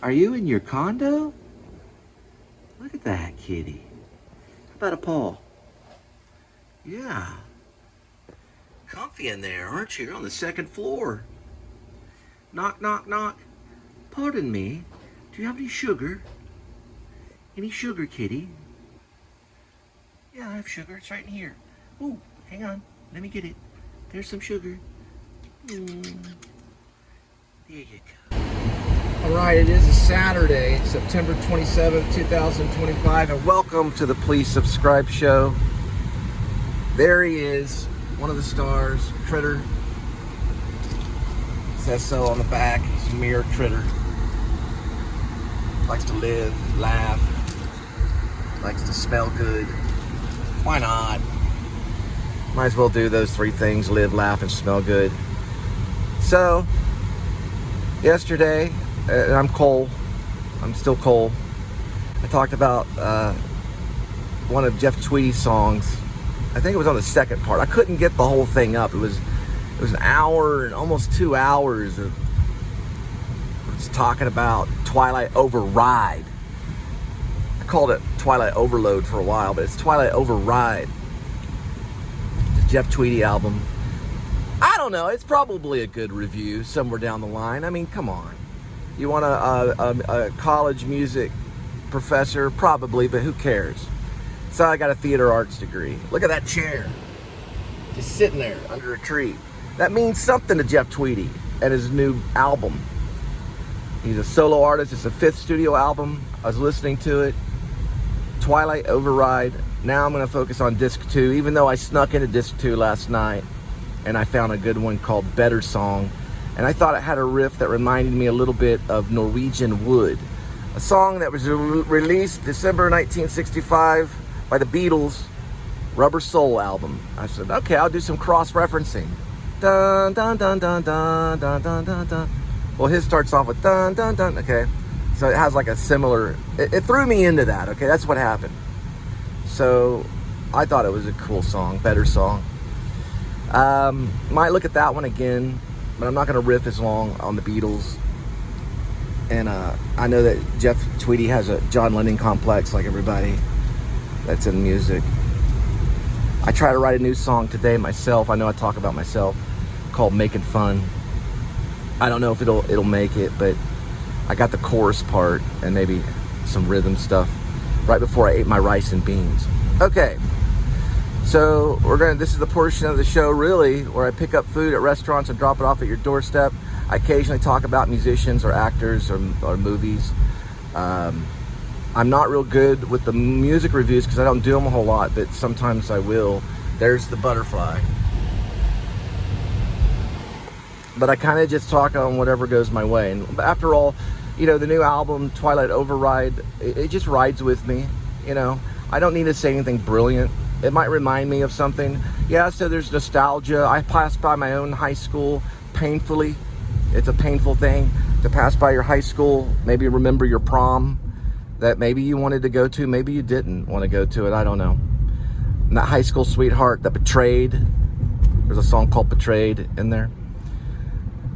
Are you in your condo? Look at that kitty. How about a paw? Yeah. Comfy in there, aren't you? You're on the second floor. Knock, knock, knock. Pardon me. Do you have any sugar? Any sugar, kitty? Yeah, I have sugar. It's right in here. Ooh, hang on. Let me get it. There's some sugar. There you go. All right, it is a Saturday, September 27th, 2025, and welcome to the Please Subscribe show. There he is, one of the stars, Critter. Says so on the back. He's a mere critter. Likes to live, laugh, likes to smell good. Why not? Might as well do those three things: live, laugh, and smell good. So, yesterday, and I'm Cole. I'm still Cole. I talked about one of Jeff Tweedy's songs. I think it was on the second part. I couldn't get the whole thing up. It was an hour and almost 2 hours of talking about Twilight Override. I called it Twilight Overload for a while, but it's Twilight Override. The Jeff Tweedy album. I don't know. It's probably a good review somewhere down the line. I mean, come on. You want a college music professor? Probably, but who cares? So I got a theater arts degree. Look at that chair. Just sitting there under a tree. That means something to Jeff Tweedy and his new album. He's a solo artist. It's a 5th studio album. I was listening to it. Twilight Override. Now I'm going to focus on disc 2, even though I snuck into disc 2 last night and I found a good one called Better Song. And I thought it had a riff that reminded me a little bit of Norwegian Wood, a song that was released December 1965 by the Beatles' Rubber Soul album. I said, okay, I'll do some cross-referencing. Dun, dun, dun, dun, dun, dun, dun, dun, dun. Well, his starts off with dun, dun, dun, okay? So it has like a similar, it threw me into that, okay? That's what happened. So I thought it was a cool song, Better Song. Might look at that one again, but I'm not going to riff as long on the Beatles. And I know that Jeff Tweedy has a John Lennon complex like everybody that's in music. I try to write a new song today myself. I know I talk about myself, called Making Fun. I don't know if it'll make it, but I got the chorus part and maybe some rhythm stuff right before I ate my rice and beans. Okay, so this is the portion of the show really where I pick up food at restaurants and drop it off at your doorstep. I occasionally talk about musicians or actors or movies. I'm not real good with the music reviews because I don't do them a whole lot, but sometimes I will. There's the butterfly. But I kind of just talk on whatever goes my way. And after all, you know, the new album, Twilight Override, it just rides with me. You know, I don't need to say anything brilliant. It might remind me of something. Yeah, so there's nostalgia. I passed by my own high school painfully. It's a painful thing to pass by your high school. Maybe remember your prom that maybe you wanted to go to. Maybe you didn't want to go to it. I don't know. And that high school sweetheart that betrayed. There's a song called Betrayed in there.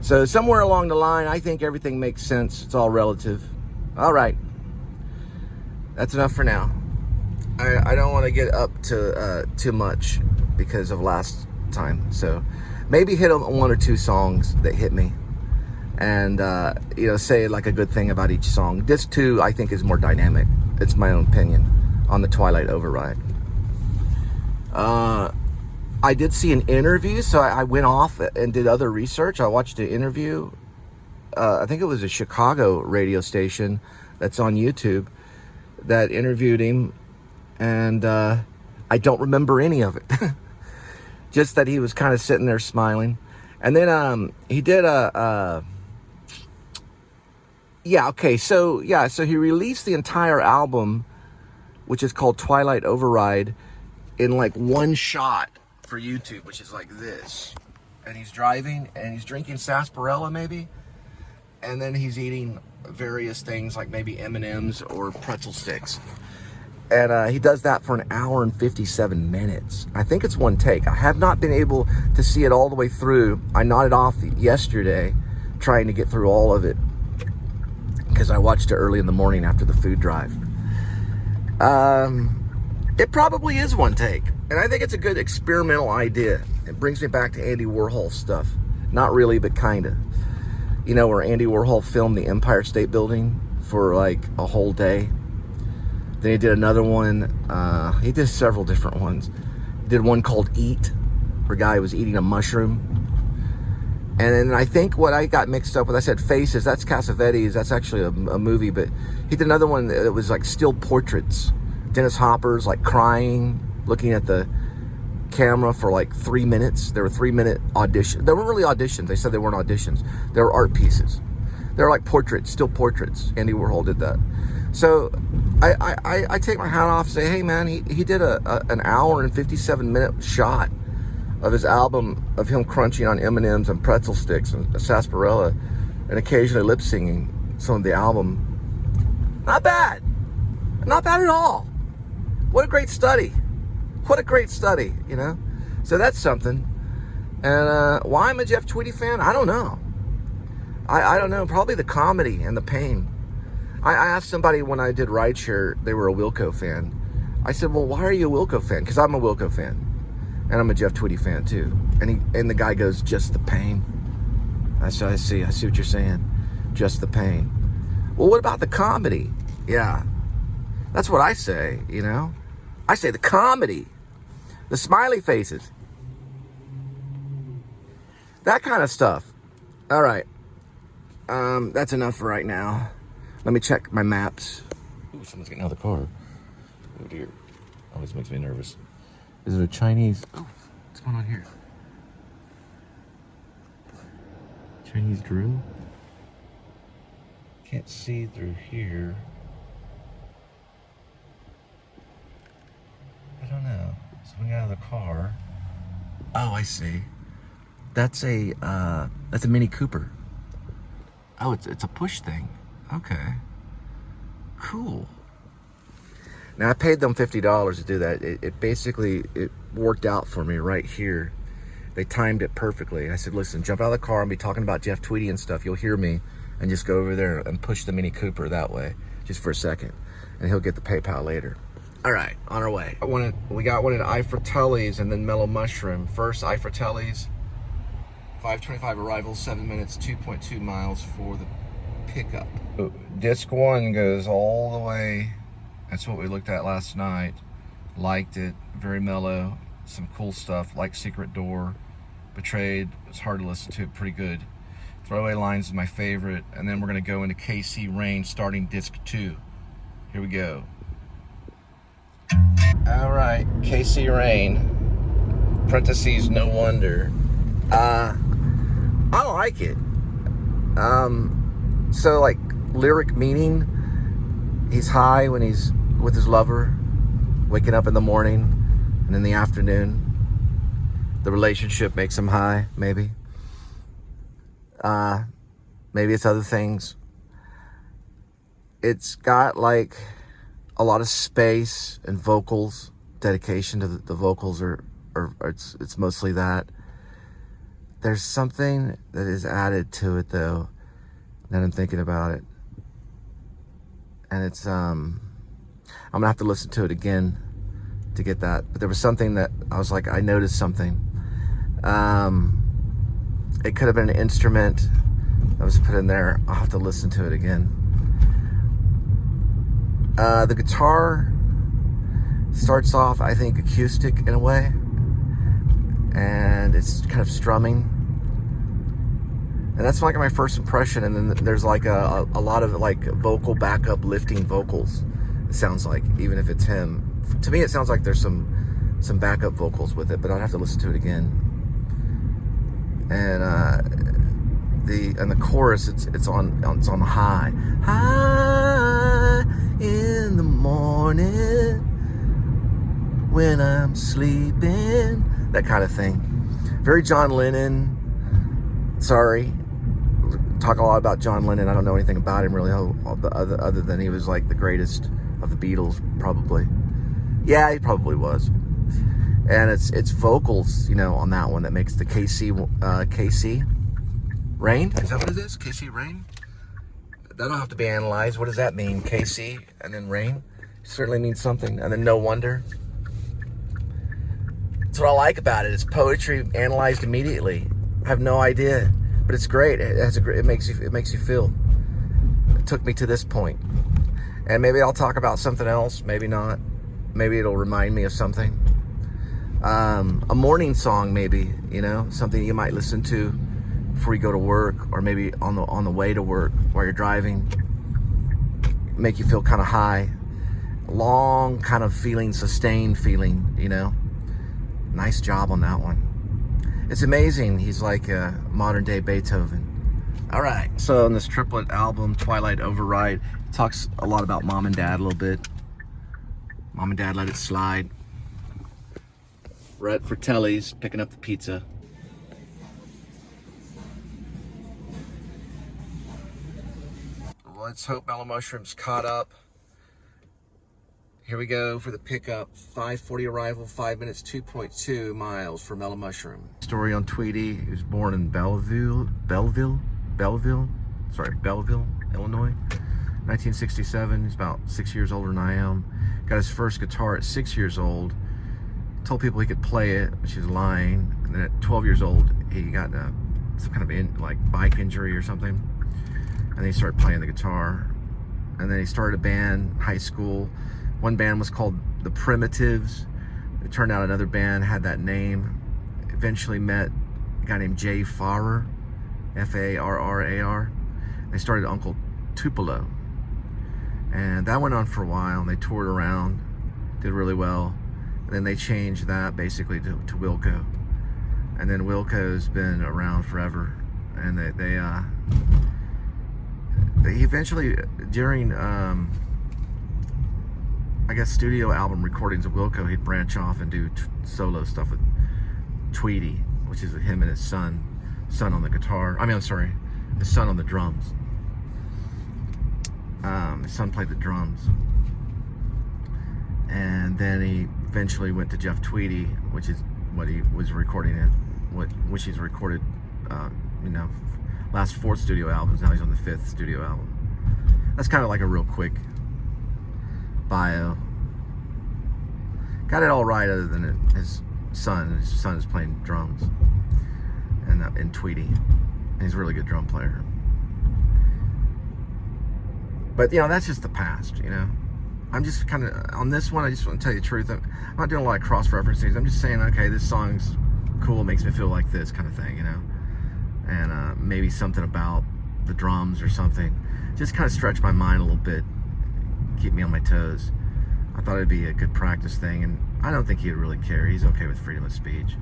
So somewhere along the line, I think everything makes sense. It's all relative. All right. That's enough for now. I don't want to get up to too much because of last time. So maybe hit on 1 or 2 songs that hit me. And, you know, say like a good thing about each song. Disc 2, I think, is more dynamic. It's my own opinion on the Twilight Override. I did see an interview, so I went off and did other research. I watched an interview. I think it was a Chicago radio station that's on YouTube that interviewed him. And I don't remember any of it. Just that he was kind of sitting there smiling. And then he did so he released the entire album, which is called Twilight Override, in like one shot for YouTube, which is like this. And he's driving and he's drinking sarsaparilla maybe, and then he's eating various things like maybe M&Ms or pretzel sticks. And he does that for an hour and 57 minutes. I think it's one take. I have not been able to see it all the way through. I nodded off yesterday trying to get through all of it because because I watched it early in the morning after the food drive. It probably is one take, and I think it's a good experimental idea. It brings me back to Andy Warhol stuff. Not really, but kinda. You know, where Andy Warhol filmed the Empire State Building for like a whole day. Then he did another one. He did several different ones. He did one called Eat, where a guy was eating a mushroom. And then I think what I got mixed up with, I said Faces, that's Cassavetes, that's actually a movie, but he did another one that was like still portraits. Dennis Hopper's like crying, looking at the camera for like 3 minutes. There were 3-minute auditions. They weren't really auditions. They said they weren't auditions. They were art pieces. They were like portraits, still portraits. Andy Warhol did that. So I take my hat off and say, hey man, he did an hour and 57-minute shot of his album of him crunching on M&Ms and pretzel sticks and a sarsaparilla and occasionally lip singing some of the album. Not bad. Not bad at all. What a great study. What a great study, you know? So that's something. And why I'm a Jeff Tweedy fan? I don't know. I don't know. Probably the comedy and the pain. I asked somebody when I did Rideshare, they were a Wilco fan. I said, well, why are you a Wilco fan? Because I'm a Wilco fan. And I'm a Jeff Tweedy fan too. And the guy goes, just the pain. I said, I see what you're saying. Just the pain. Well, what about the comedy? Yeah. That's what I say, you know? I say the comedy. The smiley faces. That kind of stuff. All right. That's enough for right now. Let me check my maps. Ooh, someone's getting out of the car. Oh dear. Always makes me nervous. Is it a Chinese? Oh, what's going on here? Chinese drill? Can't see through here. I don't know. Someone got out of the car. Oh, I see. That's a Mini Cooper. Oh, it's a push thing. Okay. Cool. Now I paid them $50 to do that. It basically worked out for me right here. They timed it perfectly. I said, listen, jump out of the car and be talking about Jeff Tweedy and stuff. You'll hear me, and just go over there and push the Mini Cooper that way, just for a second, and he'll get the PayPal later. All right, on our way. We got one at I Fratelli's and then Mellow Mushroom. First, I Fratelli's, 5:25 arrival, 7 minutes, 2.2 miles for the pickup. Disc 1 goes all the way. That's what we looked at last night. Liked it, very mellow, some cool stuff, like Secret Door, Betrayed. It's hard to listen to, pretty good. Throwaway Lines is my favorite, and then we're gonna go into KC Rain, starting disc 2. Here we go. All right, KC Rain, parentheses, No Wonder. I like it. So like lyric meaning, he's high when he's with his lover, waking up in the morning, and in the afternoon, the relationship makes him high, maybe. Maybe it's other things. It's got like a lot of space and vocals, dedication to the vocals, or it's mostly that. There's something that is added to it though, that I'm thinking about it. And it's, I'm gonna have to listen to it again to get that. But there was something that I was like, I noticed something. It could have been an instrument that was put in there. I'll have to listen to it again. The guitar starts off, I think, acoustic in a way, and it's kind of strumming, and that's like my first impression. And then there's like a lot of like vocal backup, lifting vocals. It sounds like, even if it's him, to me it sounds like there's some backup vocals with it, but I'd have to listen to it again. And the chorus, it's on the high in the morning when I'm sleeping, that kind of thing. Very John Lennon. Sorry, talk a lot about John Lennon. I don't know anything about him really, other than he was like the greatest of the Beatles, probably. Yeah, he probably was. And it's vocals, you know, on that one that makes the KC Rain. Is that what it is? KC Rain? that'll have to be analyzed. What does that mean? KC and then rain? Certainly means something. And then no wonder. That's what I like about it. It's poetry analyzed immediately. I have no idea, but it's great. It makes you feel. It took me to this point. And maybe I'll talk about something else, maybe not. Maybe it'll remind me of something. A morning song, maybe, you know, something you might listen to before you go to work, or maybe on the way to work while you're driving. Make you feel kind of high. Long kind of feeling, sustained feeling, you know. Nice job on that one. It's amazing. He's like a modern day Beethoven. All right. So on this triplet album, Twilight Override, it talks a lot about mom and dad a little bit. Mom and dad let it slide. We're at Fratelli's picking up the pizza. Let's hope Mellow Mushroom's caught up. Here we go for the pickup. 5:40 arrival, 5 minutes, 2.2 miles for Mellow Mushroom. Story on Tweedy. He was born in Belleville, Illinois. 1967. He's about 6 years older than I am. Got his first guitar at 6 years old. Told people he could play it, which is lying. And then at 12 years old, he got some kind of bike injury or something. And then he started playing the guitar. And then he started a band, high school. One band was called The Primitives. It turned out another band had that name. Eventually met a guy named Jay Farrar, Farrar. They started Uncle Tupelo. And that went on for a while, and they toured around, did really well. And then they changed that basically to Wilco. And then Wilco's been around forever. And they eventually, during I guess studio album recordings of Wilco, he'd branch off and do solo stuff with Tweedy, which is him and his son on the guitar. His son on the drums. His son played the drums. And then he eventually went to Jeff Tweedy, which is what he was recording which he's recorded, last 4 studio albums. Now he's on the 5th studio album. That's kind of like a real quick bio. Got it all right, other than his son. His son is playing drums in Tweedy. And he's a really good drum player. But that's just the past. I'm just kind of on this one. I just want to tell you the truth. I'm not doing a lot of cross references. I'm just saying, okay, this song's cool. It makes me feel like this kind of thing, and maybe something about the drums or something. Just kind of stretch my mind a little bit, keep me on my toes. I thought it'd be a good practice thing, and I don't think he'd really care. He's okay with freedom of speech.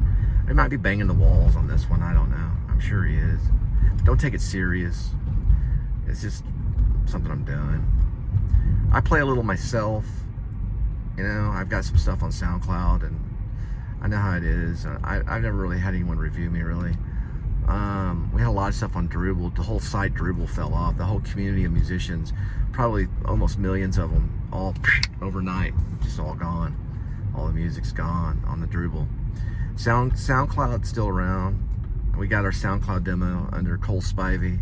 He might be banging the walls on this one. I don't know. I'm sure he is. Don't take it serious. It's just something I'm doing. I play a little myself. I've got some stuff on SoundCloud, and I know how it is. I've never really had anyone review me, really. We had a lot of stuff on Dribble. The whole site Dribble fell off. The whole community of musicians, probably almost millions of them, all overnight, just all gone. All the music's gone on the Dribble. SoundCloud's still around. We got our SoundCloud demo under Cole Spivey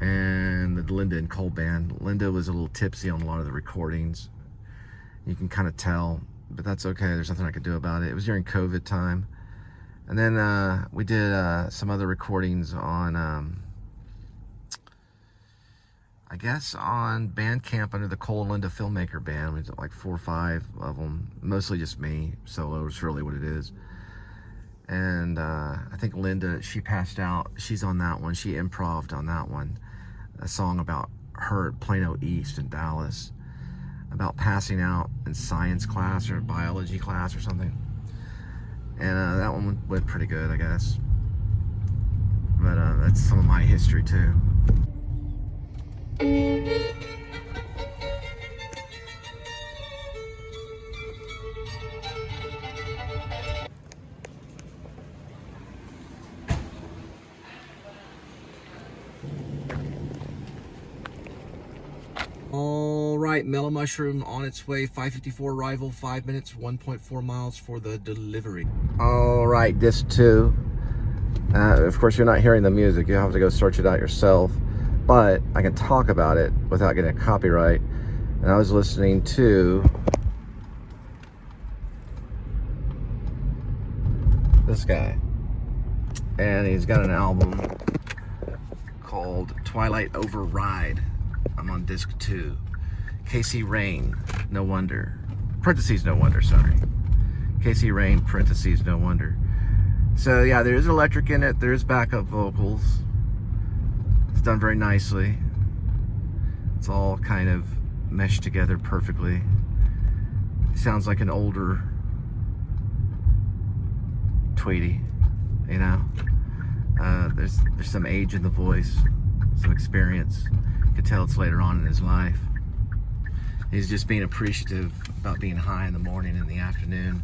and the Linda and Cole band. Linda was a little tipsy on a lot of the recordings. You can kind of tell, but that's okay. There's nothing I could do about it. It was during COVID time. And then we did some other recordings on, I guess on Bandcamp under the Cole and Linda Filmmaker Band. We did like 4 or 5 of them, mostly just me, solo is really what it is. And I think Linda, she passed out. She's on that one. She improv'd on that one. A song about her at Plano East in Dallas, about passing out in science class or biology class or something. And that one went pretty good, I guess. But that's some of my history too. All right, Mellow Mushroom on its way. 5:54 arrival, 5 minutes, 1.4 miles for the delivery. All right, disc 2. Of course, you're not hearing the music. You'll have to go search it out yourself. but I can talk about it without getting a copyright. And I was listening to this guy, and he's got an album called Twilight Override. I'm on disc 2. Casey Rain, No Wonder. Parentheses, No Wonder, sorry. Casey Rain, parentheses, No Wonder. So yeah, there's electric in it. There's backup vocals. It's done very nicely. It's all kind of meshed together perfectly. It sounds like an older Tweedy, you know. There's some age in the voice, some experience. You can tell it's later on in his life. He's just being appreciative about being high in the morning and the afternoon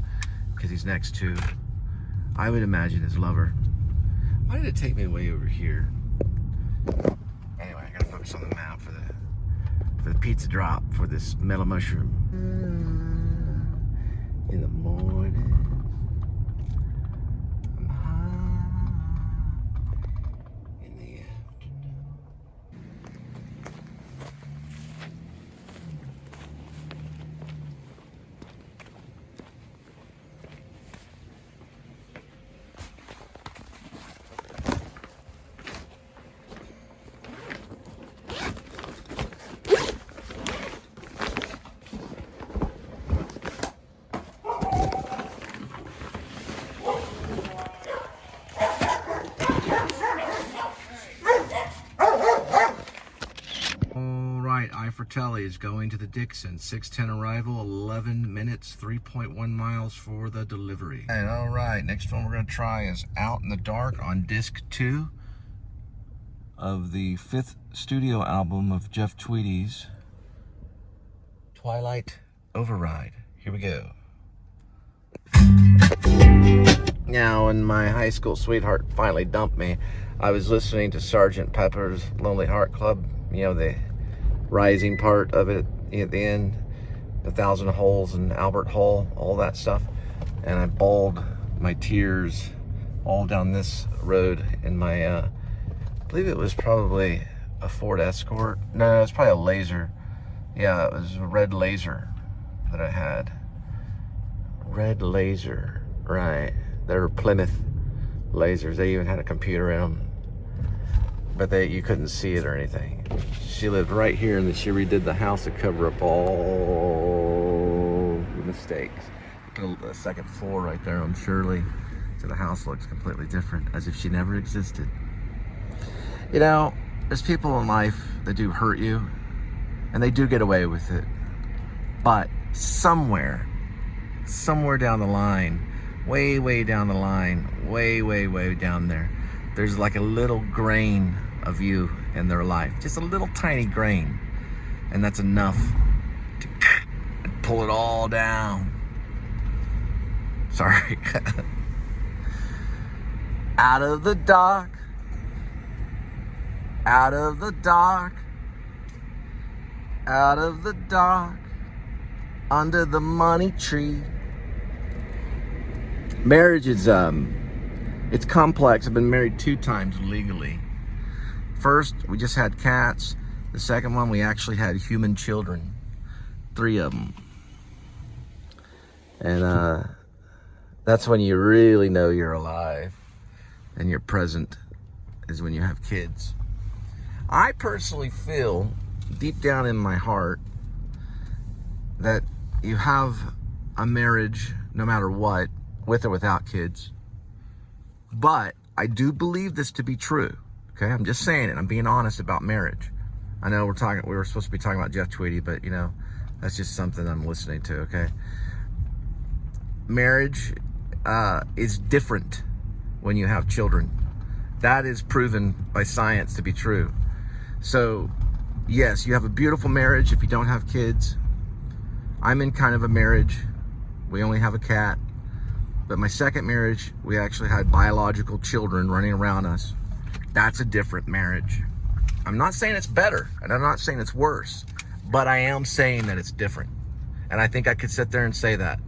because he's next to, I would imagine, his lover. Why did it take me way over here? Anyway, I gotta focus on the map for the pizza drop for this mellow mushroom. In the morning, I'm high. In the afternoon. Telly is going to the Dixon, 6:10 arrival, 11 minutes, 3.1 miles for the delivery. And all right, next one we're going to try is Out in the Dark on disc 2 of the 5th studio album of Jeff Tweedy's Twilight Override. Here we go. Now, when my high school sweetheart finally dumped me, I was listening to Sgt. Pepper's Lonely Heart Club, you know, the rising part of it at the end, the Thousand Holes and Albert Hall, all that stuff, and I bawled my tears all down this road in my I believe it was probably a Ford Escort. No, it was probably a Laser. Yeah, it was a red Laser that I had. Red Laser, right. They were Plymouth Lasers. They even had a computer in them, but you couldn't see it or anything. She lived right here, and then she redid the house to cover up all the mistakes. Put a second floor right there on Shirley, so the house looks completely different, as if she never existed. You know, there's people in life that do hurt you, and they do get away with it. But somewhere down the line, way down the line, way down there, there's like a little grain of you in their life, just a little tiny grain, and that's enough to pull it all down. Sorry. Out of the dark, out of the dark, out of the dark, under the money tree. Marriage is it's complex. I've been married 2 times legally. First, we just had cats. The second one, we actually had human children. 3 of them. And that's when you really know you're alive and you're present, is when you have kids. I personally feel, deep down in my heart, that you have a marriage, no matter what, with or without kids. But I do believe this to be true. Okay, I'm just saying it. I'm being honest about marriage. I know we were supposed to be talking about Jeff Tweedy, but you know, that's just something I'm listening to, okay? Marriage is different when you have children. That is proven by science to be true. So, yes, you have a beautiful marriage if you don't have kids. I'm in kind of a marriage. We only have a cat. But my second marriage, we actually had biological children running around us. That's a different marriage. I'm not saying it's better, and I'm not saying it's worse, but I am saying that it's different. And I think I could sit there and say that.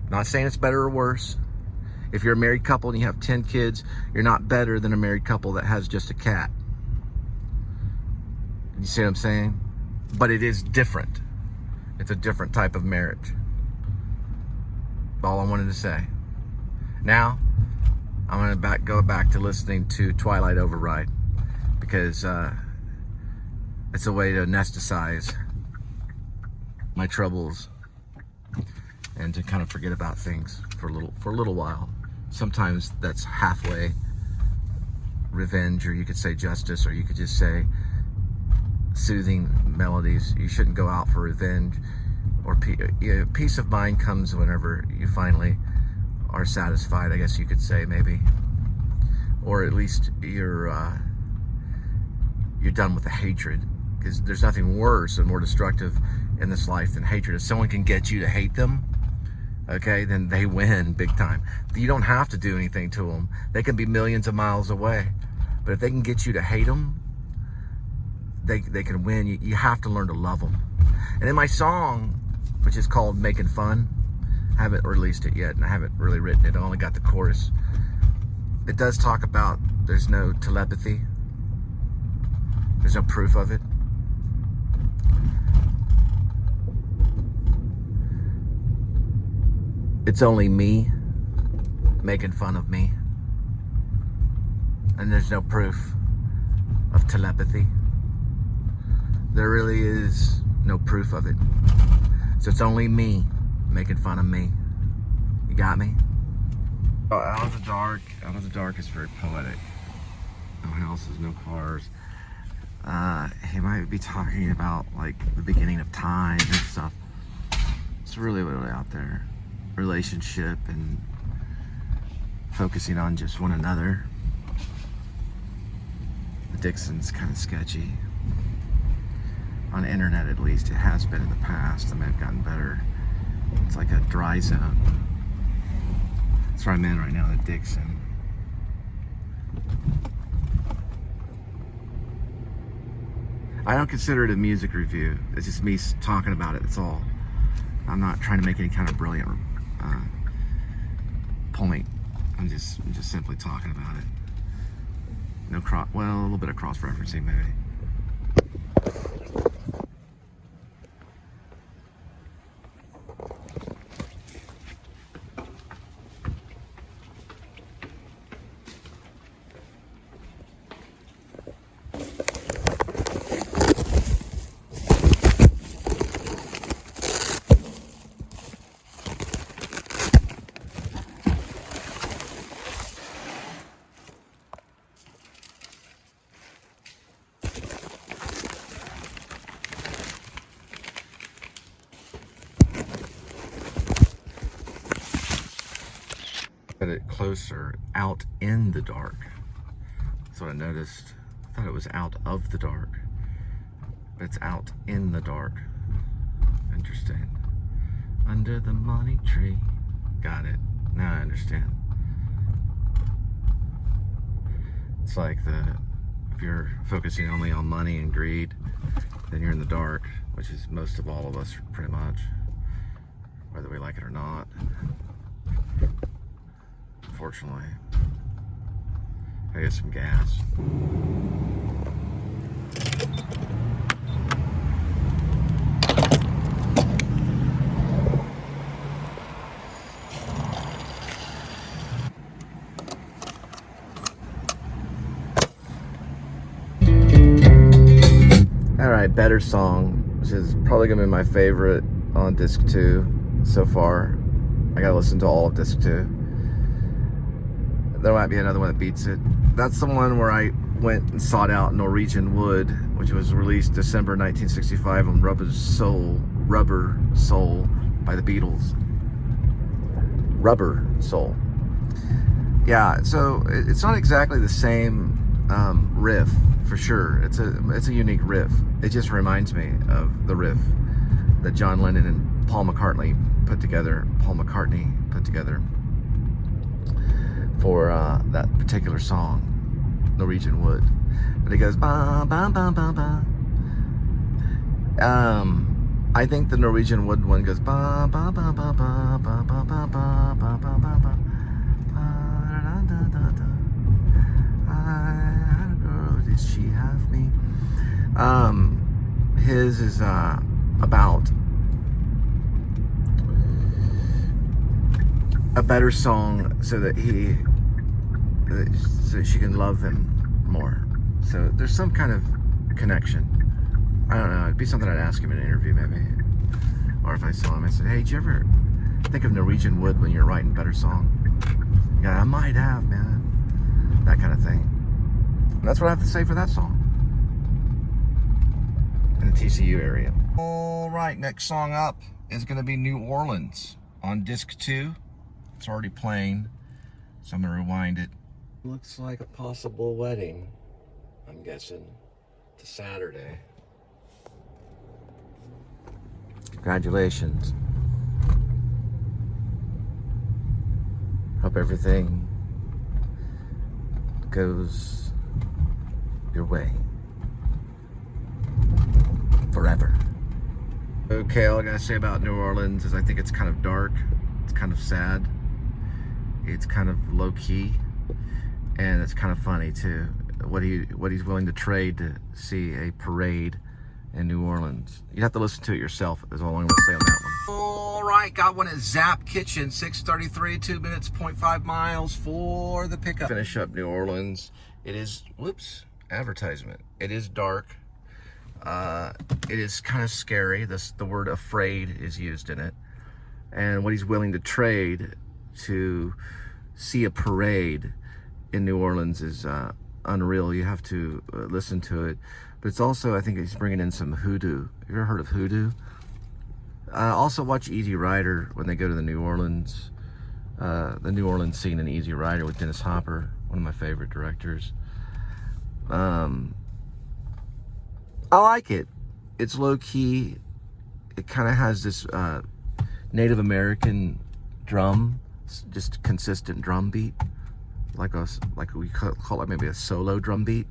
Not saying it's better or worse. If you're a married couple and you have 10 kids, you're not better than a married couple that has just a cat. You see what I'm saying? But it is different. It's a different type of marriage. All I wanted to say. Now, I'm gonna go back to listening to Twilight Override, because it's a way to anesthetize my troubles and to kind of forget about things for a little while. Sometimes that's halfway revenge, or you could say justice, or you could just say soothing melodies. You shouldn't go out for revenge, or peace of mind comes whenever you finally are satisfied, I guess you could say, maybe, or at least you're done with the hatred, because there's nothing worse and more destructive in this life than hatred. If someone can get you to hate them, okay, then they win big time. You don't have to do anything to them. They can be millions of miles away, but if they can get you to hate them, they can win. You have to learn to love them. And in my song, which is called Making Fun, I haven't released it yet, and I haven't really written it. I only got the chorus. It does talk about there's no telepathy. There's no proof of it. It's only me making fun of me. And there's no proof of telepathy. There really is no proof of it. So it's only me making fun of me. You got me? Oh, out of the dark. Out of the dark is very poetic. No houses, no cars. He might be talking about like the beginning of time and stuff. It's really, really out there. Relationship and focusing on just one another. The Dixon's kind of sketchy. On the internet, at least, it has been in the past. It may have gotten better. It's like a dry zone. That's where I'm in right now, the Dixon. I don't consider it a music review. It's just me talking about it, that's all. I'm not trying to make any kind of brilliant point. I'm just simply talking about it. No well, a little bit of cross-referencing maybe. It closer, out in the dark. That's what I noticed. I thought it was out of the dark, but it's out in the dark. Interesting. Under the money tree. Got it. Now I understand. It's like if you're focusing only on money and greed, then you're in the dark, which is most of all of us pretty much, whether we like it or not. Unfortunately. I get some gas. Alright, Better Song, which is probably going to be my favorite on disc 2 so far. I gotta listen to all of disc 2. There might be another one that beats it. That's the one where I went and sought out Norwegian Wood, which was released December 1965 on Rubber Soul by the Beatles. Rubber Soul. Yeah, so it's not exactly the same riff, for sure. It's a unique riff. It just reminds me of the riff that John Lennon and Paul McCartney put together for that particular song, Norwegian Wood. But it goes ba ba ba ba ba. I think the Norwegian Wood one goes ba ba ba ba ba ba ba ba ba ba ba ba ba. I had a girl, did she have me? His is about a better song so that she can love him more. So there's some kind of connection. I don't know. It'd be something I'd ask him in an interview, maybe. Or if I saw him, I said, "Hey, did you ever think of Norwegian Wood when you're writing better song?" Yeah, I might have, man. That kind of thing. And that's what I have to say for that song. In the TCU area. All right, next song up is going to be New Orleans on disc 2. It's already playing, so I'm going to rewind it. Looks like a possible wedding, I'm guessing. It's a Saturday. Congratulations. Hope everything goes your way forever. Okay, all I gotta say about New Orleans is I think it's kind of dark. It's kind of sad. It's kind of low key, and it's kind of funny too. What he's willing to trade to see a parade in New Orleans. You'd have to listen to it yourself, is all I'm gonna say on that one. All right, got one at Zap Kitchen, 6:33, 2 minutes, 0.5 miles for the pickup. Finish up New Orleans. It is, whoops, advertisement. It is dark. It is kind of scary. The word afraid is used in it. And what he's willing to trade to see a parade in New Orleans is unreal. You have to listen to it. But it's also, I think he's bringing in some hoodoo. Have you ever heard of hoodoo? Also watch Easy Rider when they go to the New Orleans scene in Easy Rider with Dennis Hopper, one of my favorite directors. I like it. It's low key. It kind of has this Native American drum, just consistent drum beat, like we call it maybe a solo drum beat.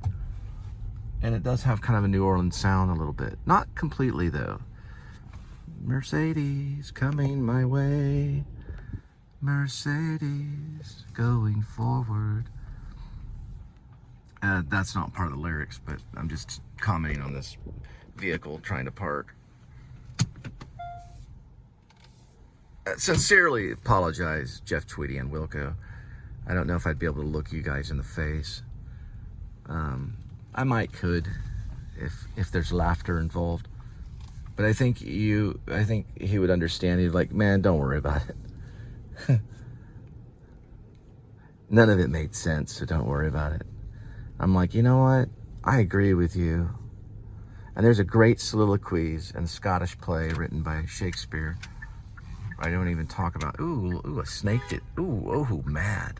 And it does have kind of a New Orleans sound a little bit. Not completely though. Mercedes coming my way. Mercedes going forward. That's not part of the lyrics, but I'm just commenting on this vehicle trying to park. Sincerely apologize, Jeff Tweedy and Wilco. I don't know if I'd be able to look you guys in the face. I could if there's laughter involved. But I think he would understand. He'd like, man, don't worry about it. None of it made sense, so don't worry about it. I'm like, you know what? I agree with you. And there's a great soliloquies and Scottish play written by Shakespeare. I don't even talk about, ooh, a snake did, oh, mad.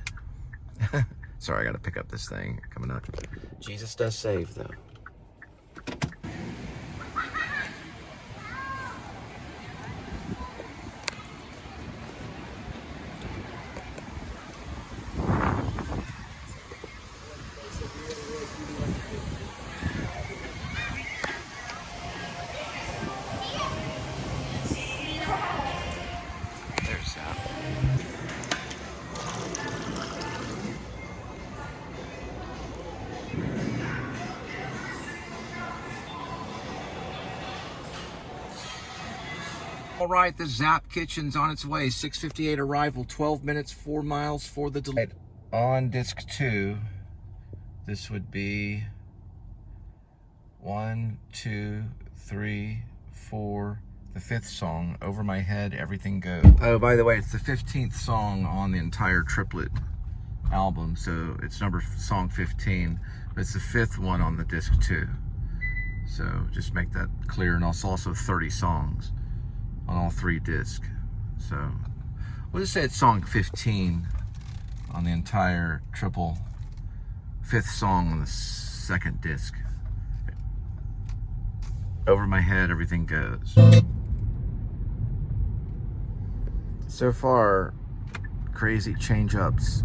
Sorry, I gotta pick up this thing coming up. Jesus does save, though. All right, the Zap Kitchen's on its way. 6:58 arrival, 12 minutes, 4 miles for the delay. On disc 2, this would be 1, 2, 3, 4, the 5th song, Over My Head, Everything Goes. Oh, by the way, it's the 15th song on the entire triplet album, so it's song 15, but it's the 5th one on the disc 2. So just make that clear, and also 30 songs on all 3 discs. So we'll just say it's song 15 on the entire triple, 5th song on the 2nd disc. Over My Head, Everything Goes. So far, crazy change-ups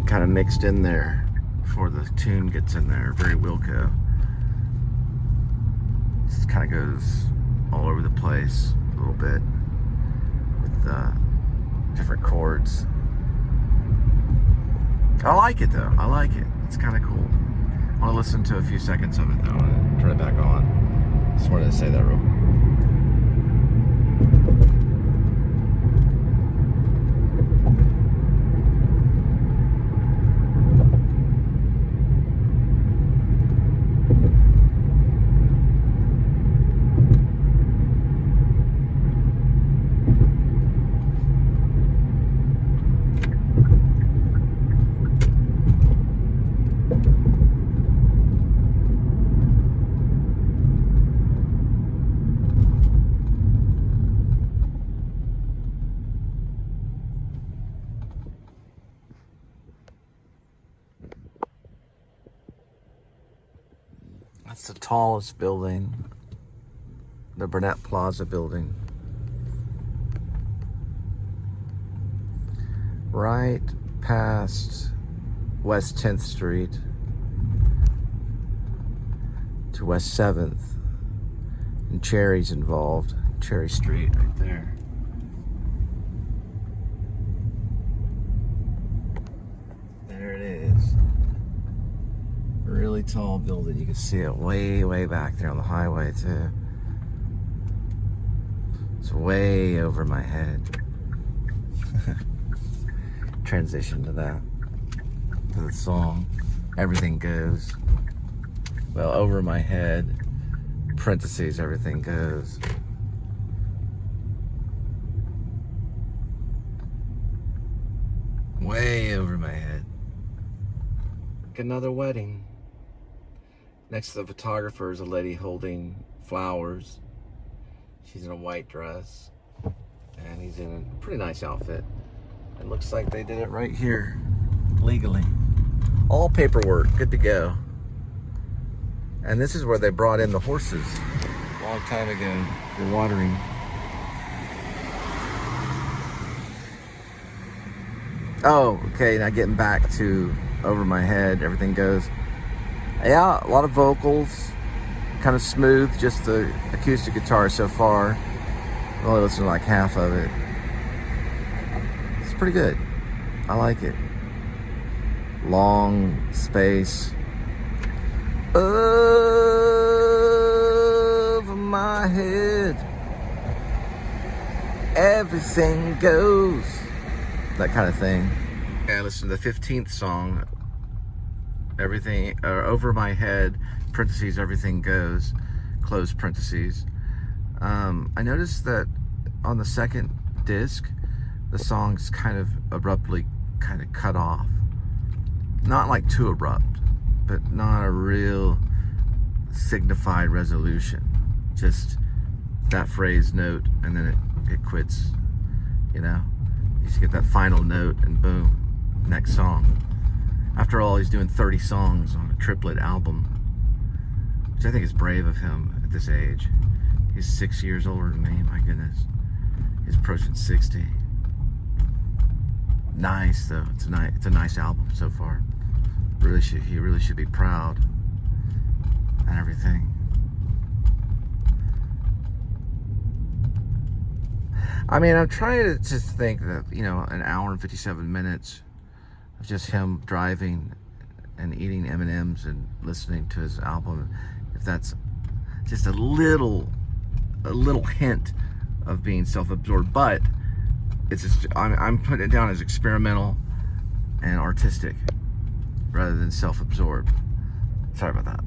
kind of mixed in there before the tune gets in there. Very Wilco. Just kind of goes all over the place a little bit with different chords. I like it though. I like it. It's kind of cool. I want to listen to a few seconds of it though. I want to turn it back on. Just wanted to say that real quick. That's the tallest building, the Burnett Plaza building. Right past West 10th Street to West 7th. And Cherry's involved. Cherry Street right there. There it is. Really tall building. You can see it way, way back there on the highway too. It's way over my head. Transition to that. To the song. Everything goes. Well, over my head. Parentheses, everything goes. Way over my head. Like another wedding. Next to the photographer is a lady holding flowers. She's in a white dress. And he's in a pretty nice outfit. It looks like they did it right here, legally. All paperwork, good to go. And this is where they brought in the horses a long time ago for watering. Oh, okay, now getting back to Over My Head, Everything Goes. Yeah, a lot of vocals, kind of smooth, just the acoustic guitar so far. I've only listened to like half of it. It's pretty good. I like it. Long space. Over my head, everything goes. That kind of thing. And listen to the 15th song. Everything, Over My Head, parentheses, everything goes, close parentheses. I noticed that on the second disc, the song's kind of abruptly kind of cut off. Not like too abrupt, but not a real signified resolution. Just that phrase note, and then it quits, you know? You just get that final note, and boom, next song. After all, he's doing 30 songs on a triplet album, which I think is brave of him at this age. He's 6 years older than me, my goodness. He's approaching 60. Nice, though. It's a nice album so far. He really should be proud and everything. I mean, I'm trying to just think that, you know, an hour and 57 minutes of just him driving and eating M&Ms and listening to his album, if that's just a little hint of being self-absorbed, but it's just, I'm putting it down as experimental and artistic rather than self-absorbed. Sorry about that.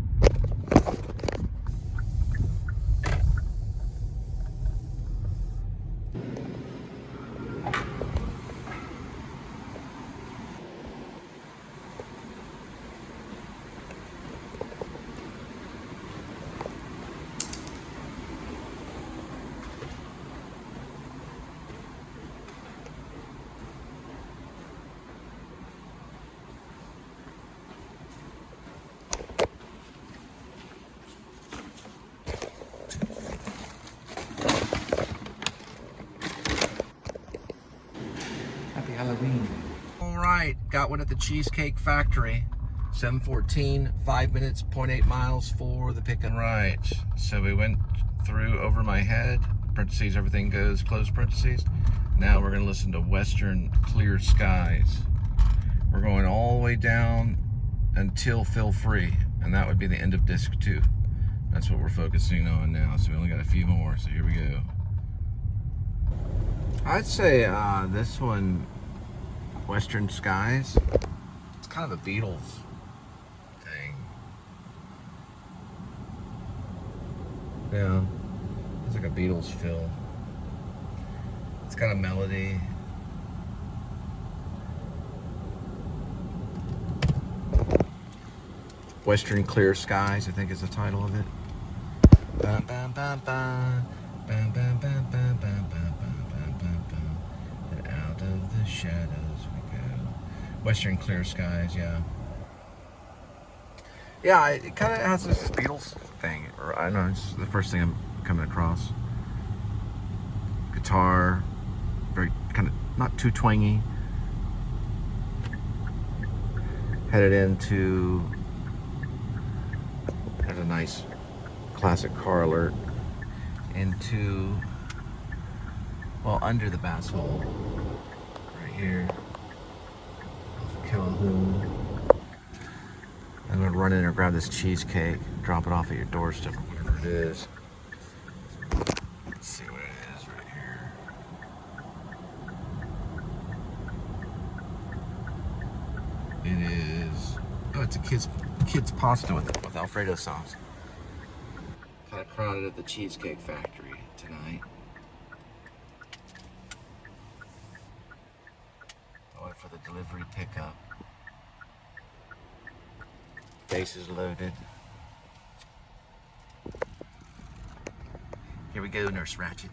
Halloween. All right, got one at the Cheesecake Factory. 7:14, 5 minutes, 0.8 miles for the pick and right. So we went through Over My Head, parentheses, everything goes, close parentheses. Now we're gonna listen to Western Clear Skies. We're going all the way down until Feel Free. And that would be the end of disc 2. That's what we're focusing on now. So we only got a few more. So here we go. I'd say this one, Western Skies. It's kind of a Beatles thing. Yeah, it's like a Beatles feel. It's got a melody. Western Clear Skies, I think is the title of it. Bam, bam, bam, bam. Bam, bam, bam, bam, bam, bam, bam, bam, bam, bam. And out of the shadows we go. Western Clear Skies, yeah. Yeah, it kind of has this Beatles thing. Or I don't know, it's the first thing I'm coming across. Guitar, very kind of not too twangy. Headed into, there's a nice classic car alert, into, well, under the bass hole, right here, off of Calhoun. I'm gonna run in and grab this cheesecake, drop it off at your doorstep or whatever it is. Let's see what it is right here. It is, oh, it's a kid's pasta with Alfredo sauce. Kind of crowded at the Cheesecake Factory tonight. Going for the delivery pickup. Base is loaded. Here we go, Nurse Ratched.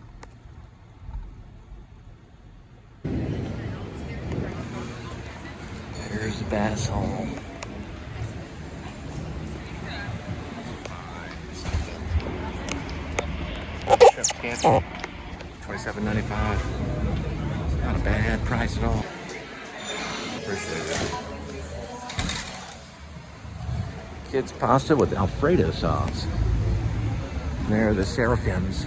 There's the bass hole. $27.95. Not a bad price at all. Appreciate it. Kids pasta with Alfredo sauce. And there are the Seraphims.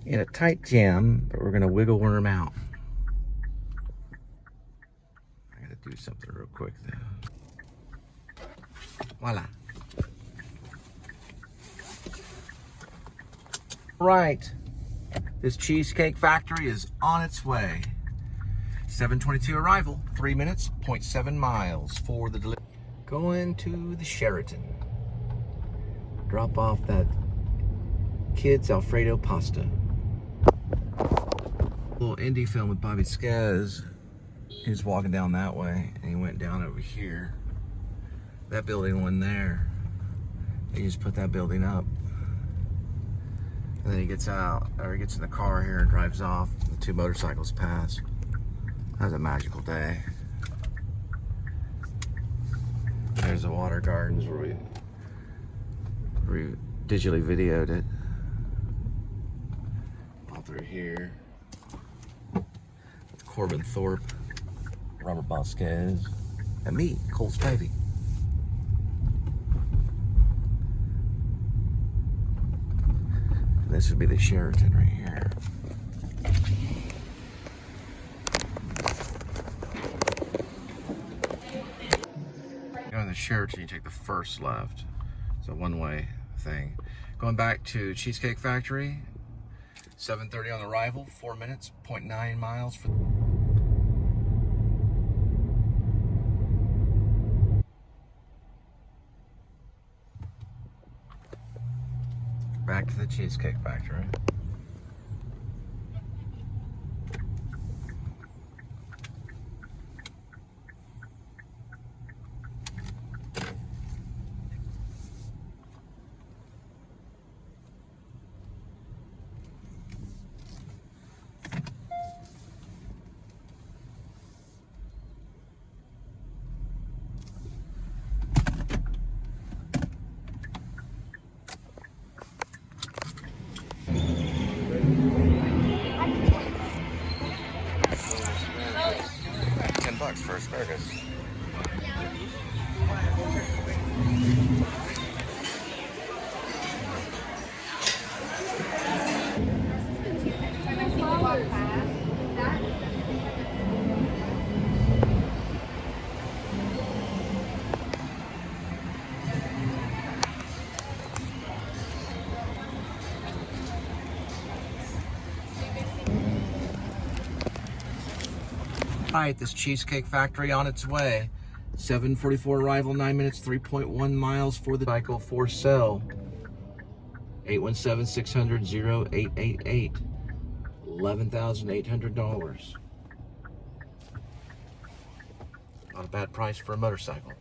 In a tight jam, but we're gonna wiggle worm out. I gotta do something real quick though. Voila. Right, this Cheesecake Factory is on its way. 7:22 arrival, 3 minutes, 0.7 miles for the delivery. Going to the Sheraton. Drop off that kids Alfredo pasta. Little indie film with Bobby Skez. He was walking down that way and he went down over here. That building went there. They just put that building up. And then he gets out, or he gets in the car here and drives off. The two motorcycles pass. That was a magical day. There's the water gardens where we digitally videoed it. All through here. That's Corbin Thorpe, Robert Vasquez, and me, Cole Spivey. This would be the Sheraton right here. Going to the Sheraton, you take the first left. It's a one-way thing. Going back to Cheesecake Factory, 7:30 on arrival, 4 minutes, 0.9 miles. Back to the Cheesecake Factory. $10 for asparagus. Right, this Cheesecake Factory on its way. 7:44 arrival, 9 minutes, 3.1 miles for the cycle for sale. 817-600-0888. $11,800. Not a bad price for a motorcycle.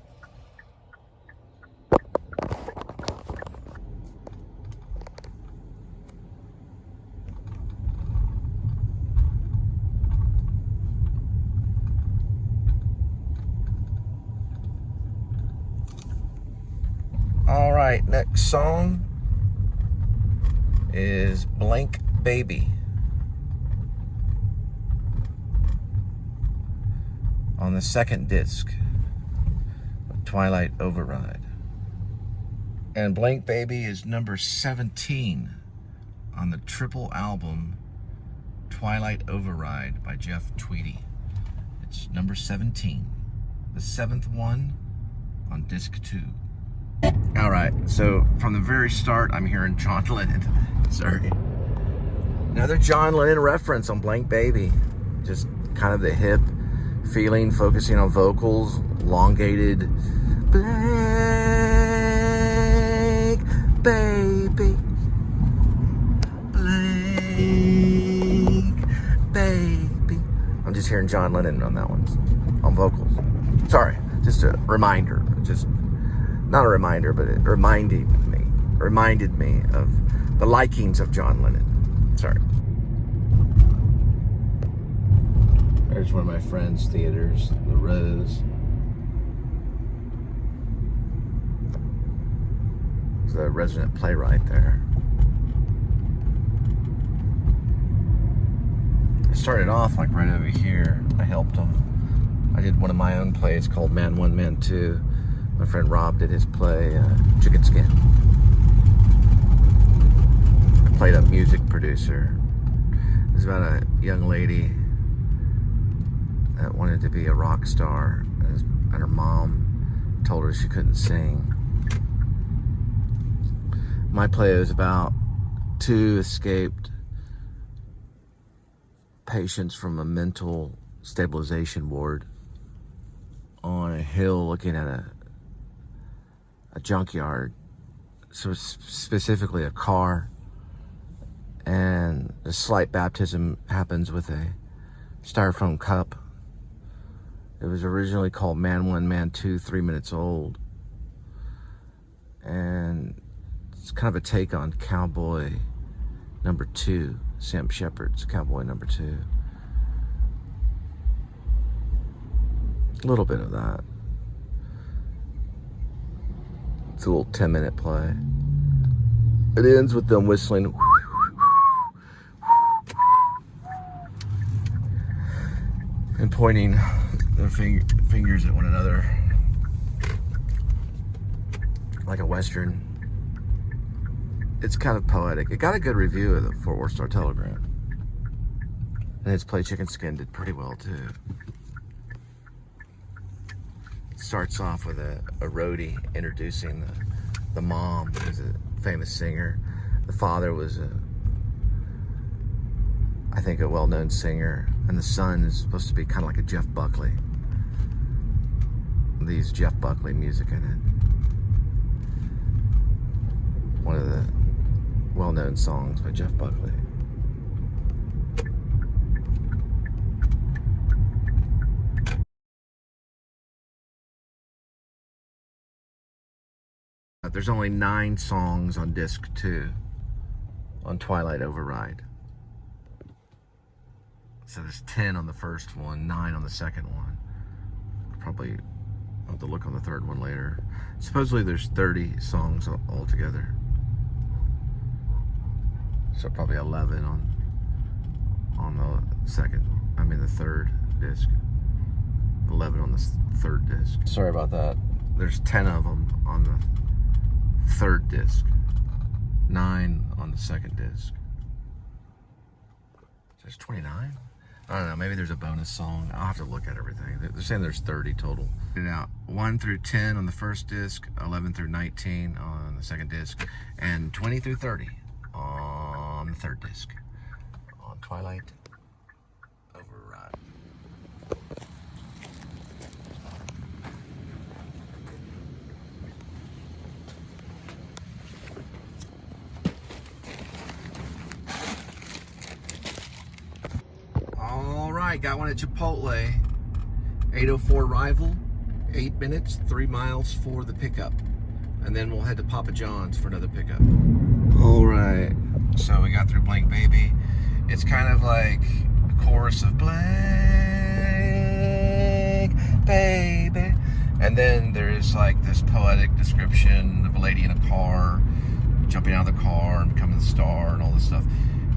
All right, next song is Blank Baby on the second disc of Twilight Override. And Blank Baby is number 17 on the triple album Twilight Override by Jeff Tweedy. It's number 17, the 7th one on disc 2. All right, so from the very start, I'm hearing John Lennon. Sorry. Another John Lennon reference on Blank Baby. Just kind of the hip feeling, focusing on vocals, elongated. Blank Baby. Blank Baby. I'm just hearing John Lennon on that one, on vocals. Sorry, just a reminder. Just not a reminder, but it reminded me of the likings of John Lennon. Sorry. There's one of my friends' theaters, the Rose. There's the resident playwright there. I started off like right over here. I helped him. I did one of my own plays called Man 1, Man 2. My friend Rob did his play, Chicken Skin. I played a music producer. It was about a young lady that wanted to be a rock star, and her mom told her she couldn't sing. My play was about 2 escaped patients from a mental stabilization ward on a hill looking at a junkyard, so specifically a car, and a slight baptism happens with a styrofoam cup. It was originally called Man 1, Man 2, 3 minutes old, and it's kind of a take on Cowboy number 2, Sam Shepard's Cowboy number 2. A little bit of that. It's a little 10-minute play. It ends with them whistling and pointing their fingers at one another like a Western. It's kind of poetic. It got a good review of the Fort Worth Star-Telegram. And its play Chicken Skin did pretty well too. Starts off with a roadie introducing the mom, who's a famous singer. The father was I think a well-known singer, and the son is supposed to be kind of like a Jeff Buckley. These Jeff Buckley music in it. One of the well-known songs by Jeff Buckley. There's only 9 songs on disc 2 on Twilight Override. So there's 10 on the first one, 9 on the second one. Probably I'll have to look on the third one later. Supposedly there's 30 songs altogether. So probably 11 on the third disc. 11 on the third disc. Sorry about that. There's 10 of them on the third disc, 9 on the second disc. There's 29? I don't know, maybe there's a bonus song. I'll have to look at everything. They're saying there's 30 total. Now, 1 through 10 on the first disc, 11 through 19 on the second disc, and 20 through 30 on the third disc on Twilight Override. got one at Chipotle. 8:04 arrival, 8 minutes, 3 miles for the pickup. And then we'll head to Papa John's for another pickup. All right. So we got through Blank Baby. It's kind of like a chorus of Blank Baby. And then there is like this poetic description of a lady in a car, jumping out of the car and becoming the star and all this stuff.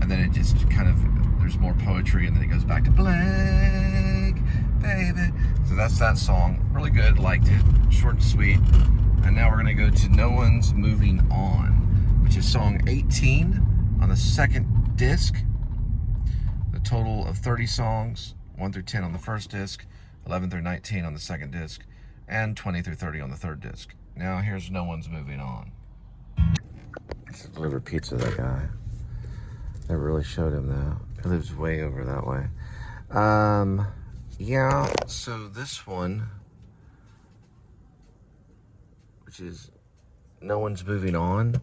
And then it just kind of, there's more poetry, and then it goes back to Blank Baby. So that's that song. Really good, liked it, short and sweet. And now we're gonna go to No One's Moving On, which is song 18 on the second disc. A total of 30 songs, 1 through 10 on the first disc, 11 through 19 on the second disc, and 20 through 30 on the third disc. Now here's No One's Moving On. Let's deliver pizza, that guy. Never really showed him though. He lives way over that way. Yeah, so this one, which is No One's Moving On,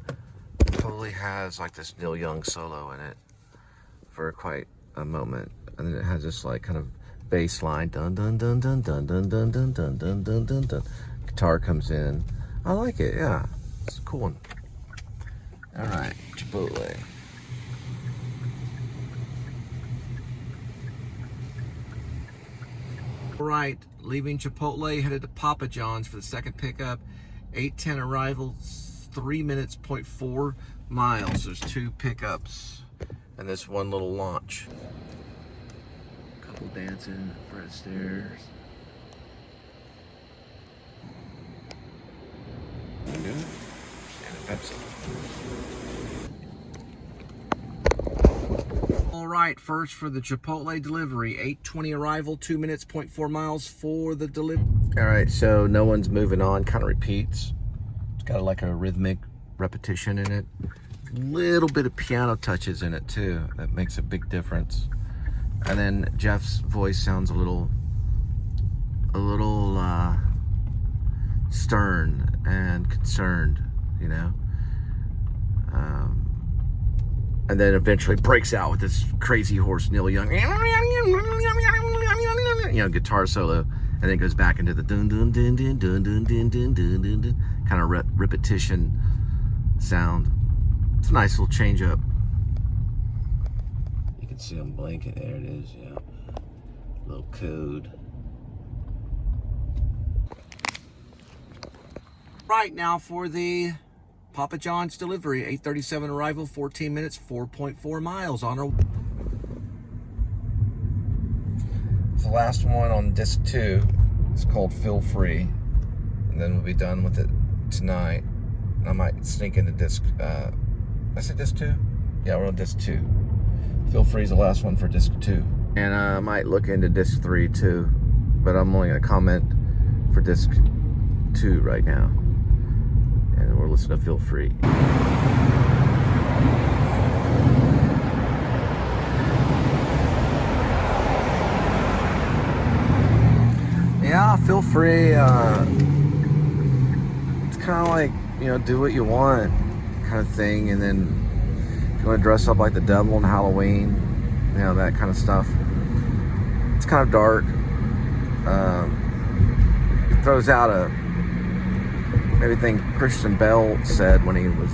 totally has like this Neil Young solo in it for quite a moment. And then it has this like kind of bass line, dun dun dun dun dun dun dun dun dun dun dun dun dun. Guitar comes in. I like it, yeah. It's a cool one. Alright, Chipotle. Alright, leaving Chipotle, headed to Papa John's for the second pickup. 8:10 arrival, 3 minutes, 0.4 miles. There's 2 pickups and this one little launch. Couple dancing for the stairs. You doing it? And a Pepsi. Alright, first for the Chipotle delivery. 8:20 arrival, 2 minutes, 0.4 miles for the delivery. Alright, so No One's Moving On kind of repeats. It's got like a rhythmic repetition in it. Little bit of piano touches in it too. That makes a big difference. And then Jeff's voice sounds a little stern and concerned, you know. And then eventually breaks out with this crazy horse Neil Young, you know, guitar solo, and then it goes back into the dun dun dun dun dun dun dun dun dun dun dun kind of repetition sound. It's a nice little change up. You can see them blinking. There it is, yeah. Little code. Right now for the Papa John's delivery. 8:37 arrival, 14 minutes, 4.4 miles on our... It's the last one on disc 2. It's called Feel Free. And then we'll be done with it tonight. And I might sneak into disc... I said disc 2? Yeah, we're on disc 2. Feel Free is the last one for disc 2. And I might look into disc 3 too. But I'm only going to comment for disc 2 right now. And we're listening to Feel Free. Yeah, Feel Free. It's kind of like, you know, do what you want kind of thing. And then if you want to dress up like the devil on Halloween, you know, that kind of stuff. It's kind of dark. It throws out everything Christian Bale said when he was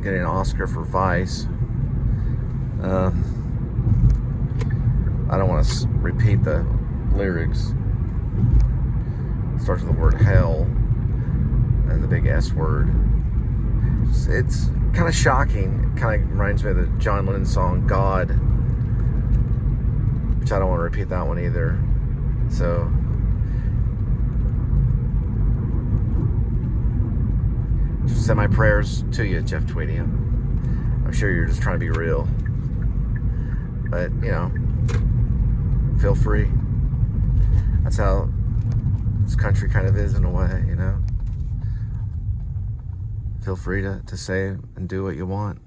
getting an Oscar for Vice. I don't want to repeat the lyrics. It starts with the word hell and the big S word. It's kind of shocking. It kind of reminds me of the John Lennon song God, which I don't want to repeat that one either. So just send my prayers to you, Jeff Tweedy. I'm sure you're just trying to be real. But, you know, feel free. That's how this country kind of is in a way, you know. Feel free to say and do what you want.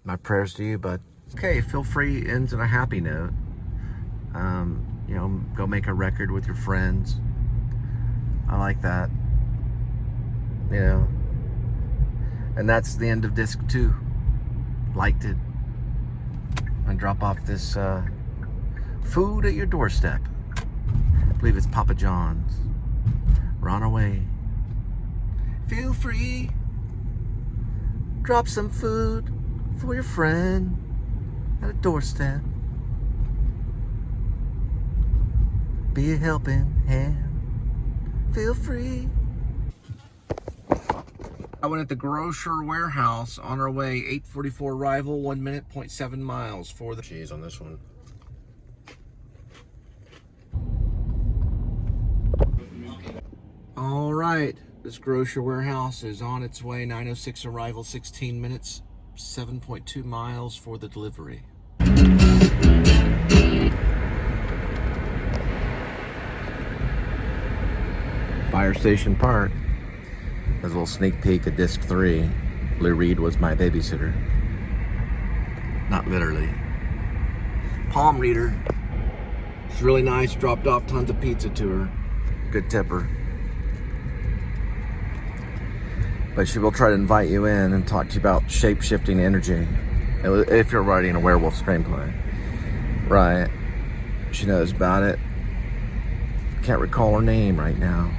My prayers to you, but okay, Feel Free ends on a happy note. You know, go make a record with your friends. I like that. You know, and that's the end of disc 2. Liked it. and drop off this food at your doorstep. I believe it's Papa John's. We're on our way. Feel free. Drop some food for your friend at a doorstep. Be a helping hand. Feel free. I went at the grocer warehouse on our way. 8:44 arrival, 1 minute, 0.7 miles for the cheese on this one. All right, this grocer warehouse is on its way. 9:06 arrival, 16 minutes, 7.2 miles for the delivery. Fire Station Park. There's a little sneak peek of disc 3. Lou Reed was my babysitter. Not literally. Palm reader. She's really nice. Dropped off tons of pizza to her. Good tipper. But she will try to invite you in and talk to you about shape-shifting energy. If you're writing a werewolf screenplay. Right. She knows about it. Can't recall her name right now.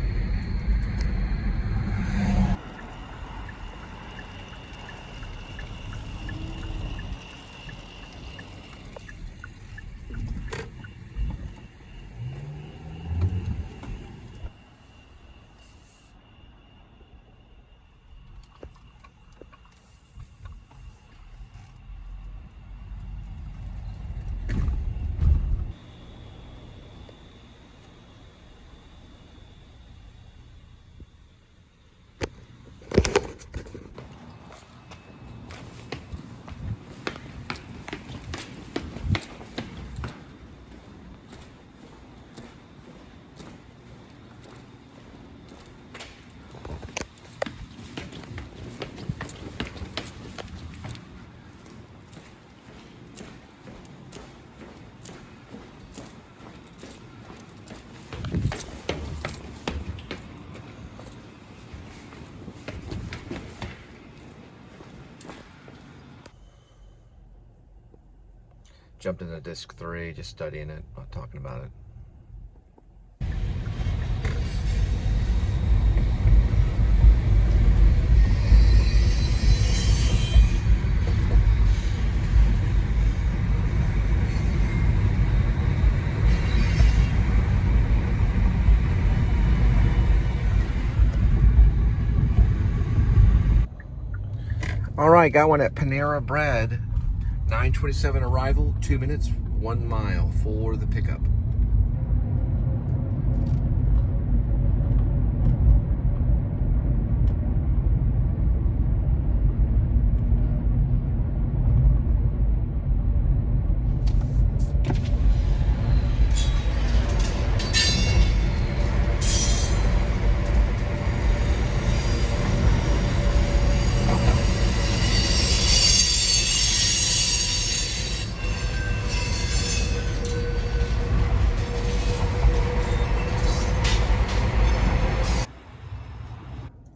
Jumped into disc 3, just studying it, not talking about it. All right, got one at Panera Bread. 9:27 arrival, 2 minutes, 1 mile for the pickup.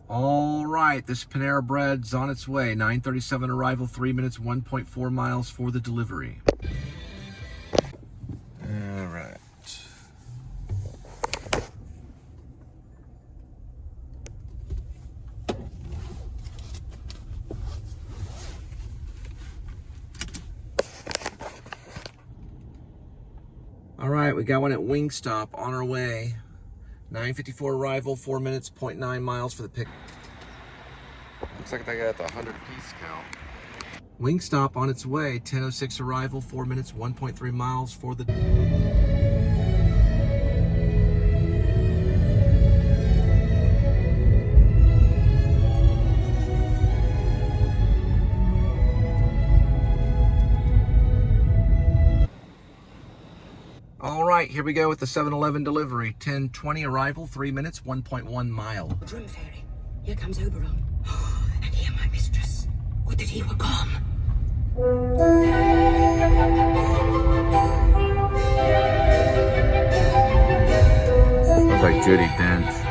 All right, this Panera Bread's on its way. 9:37 arrival, 3 minutes, 1.4 miles for the delivery. All right. All right, we got one at Wingstop on our way. 9:54 arrival, 4 minutes, 0.9 miles for the pick. Looks like they got the 100-piece count. Wingstop on its way. 10:06 arrival, 4 minutes, 1.3 miles for the... All right, here we go with the 7-Eleven delivery. 10:20 arrival, 3 minutes, 1.1 mile. Drum fairy, here comes Oberon. And here my mistress. Would that he were gone. Looks like Judi Dench.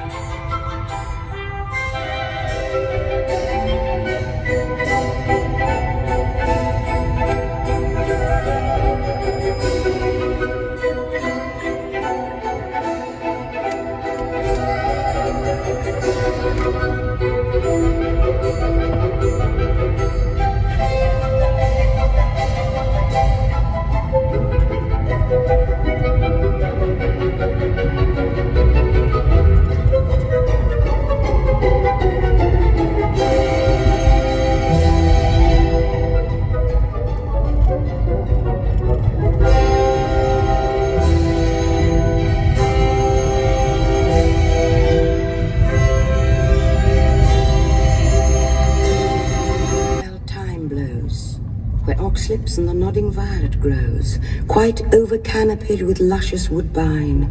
slips and the nodding violet grows, quite over-canopied with luscious woodbine,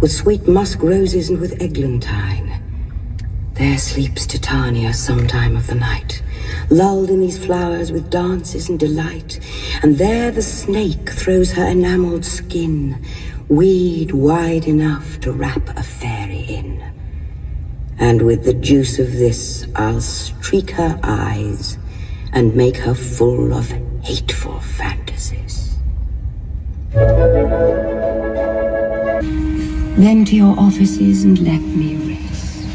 with sweet musk roses and with eglantine. There sleeps Titania some time of the night, lulled in these flowers with dances and delight, and there the snake throws her enamelled skin, weed wide enough to wrap a fairy in. And with the juice of this I'll streak her eyes and make her full of hateful fantasies. Then to your offices and let me rest.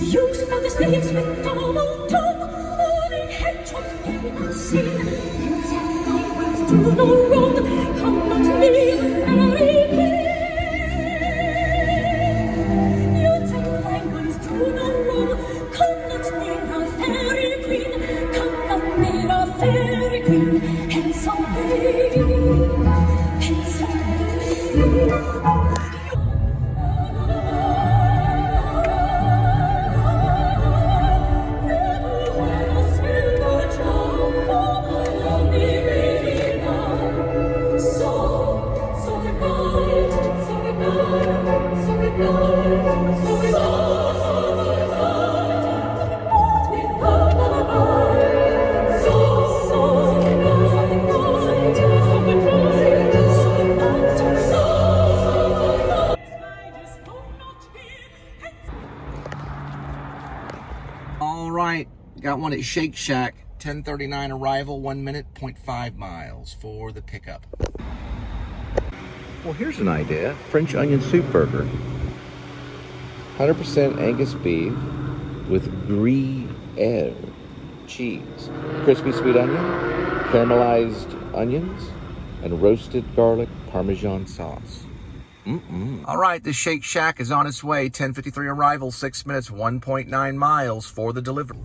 You spot the snakes with double tongue, morning hedgehogs very not seen. You tell my words do no wrong, come not near the fairy queen. You tell my words do no wrong, come not near the fairy queen, come not near the fairy queen, hence away, hence away. All right, got one at Shake Shack, 10:39 arrival, 1 minute, 0.5 miles for the pickup. Well, here's an idea. French onion soup burger. 100% Angus beef with Gruyere cheese, crispy sweet onion, caramelized onions, and roasted garlic Parmesan sauce. All right, the Shake Shack is on its way. 10:53 arrival, 6 minutes, 1.9 miles for the delivery.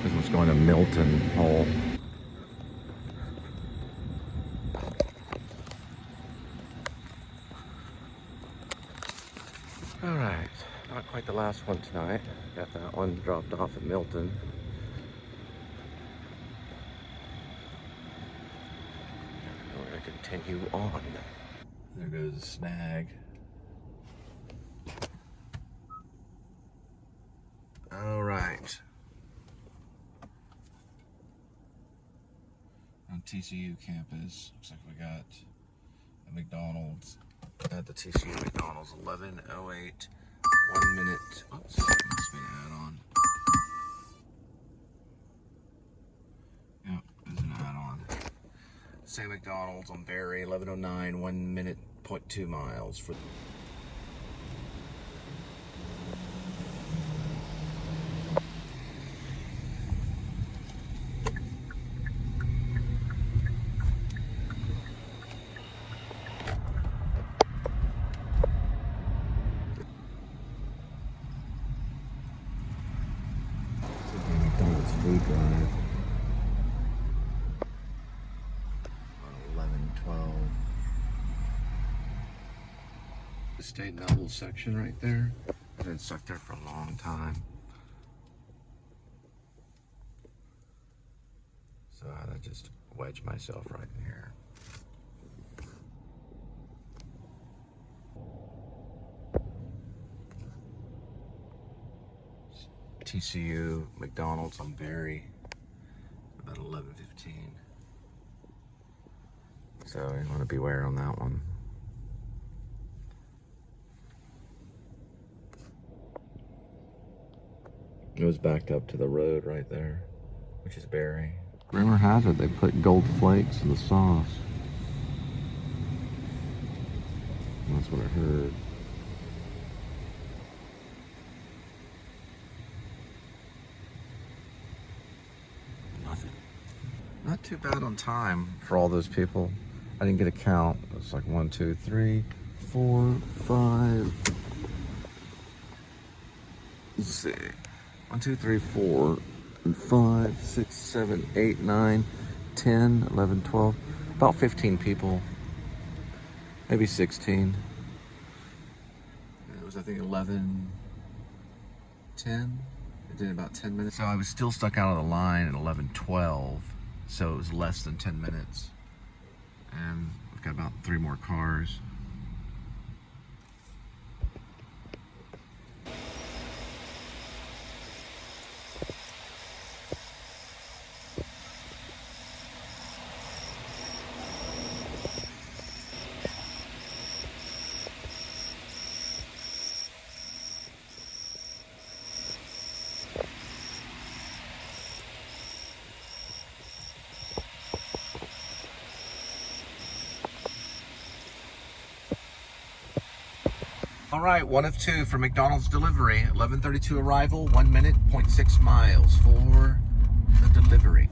This one's going to Milton Hall. All right, not quite the last one tonight. Got that one dropped off at Milton. We're gonna continue on. There goes the snag. All right. On TCU campus, looks like we got a McDonald's at the TCU McDonald's, 11:08, 1 minute. Oops, must be an add-on. Yep, there's an add-on. Same McDonald's on Berry, 11:09, 1 minute, 0.2 miles for. McDonald's food drive. 11:12. The State Novel section right there. I've been stuck there for a long time. So I just wedge myself right in here. TCU McDonald's on Berry, about 11:15. So you want to beware on that one. It was backed up to the road right there, which is Berry. Rumor has it they put gold flakes in the sauce. That's what I heard. too bad on time for all those people. I didn't get a count. It's like 1, 2, 3, 4, 5. Let's see. 1, 2, 3, 4, 5, 6, 7, 8, 9, 10, 11, 12. About 15 people. Maybe 16. It was, I think, 11, 10. It did about 10 minutes. So I was still stuck out of the line at 11:12. So it was less than 10 minutes. And we've got about 3 more cars. All right, 1 of 2 for McDonald's delivery. 11:32 arrival, 1 minute, 0.6 miles for the delivery.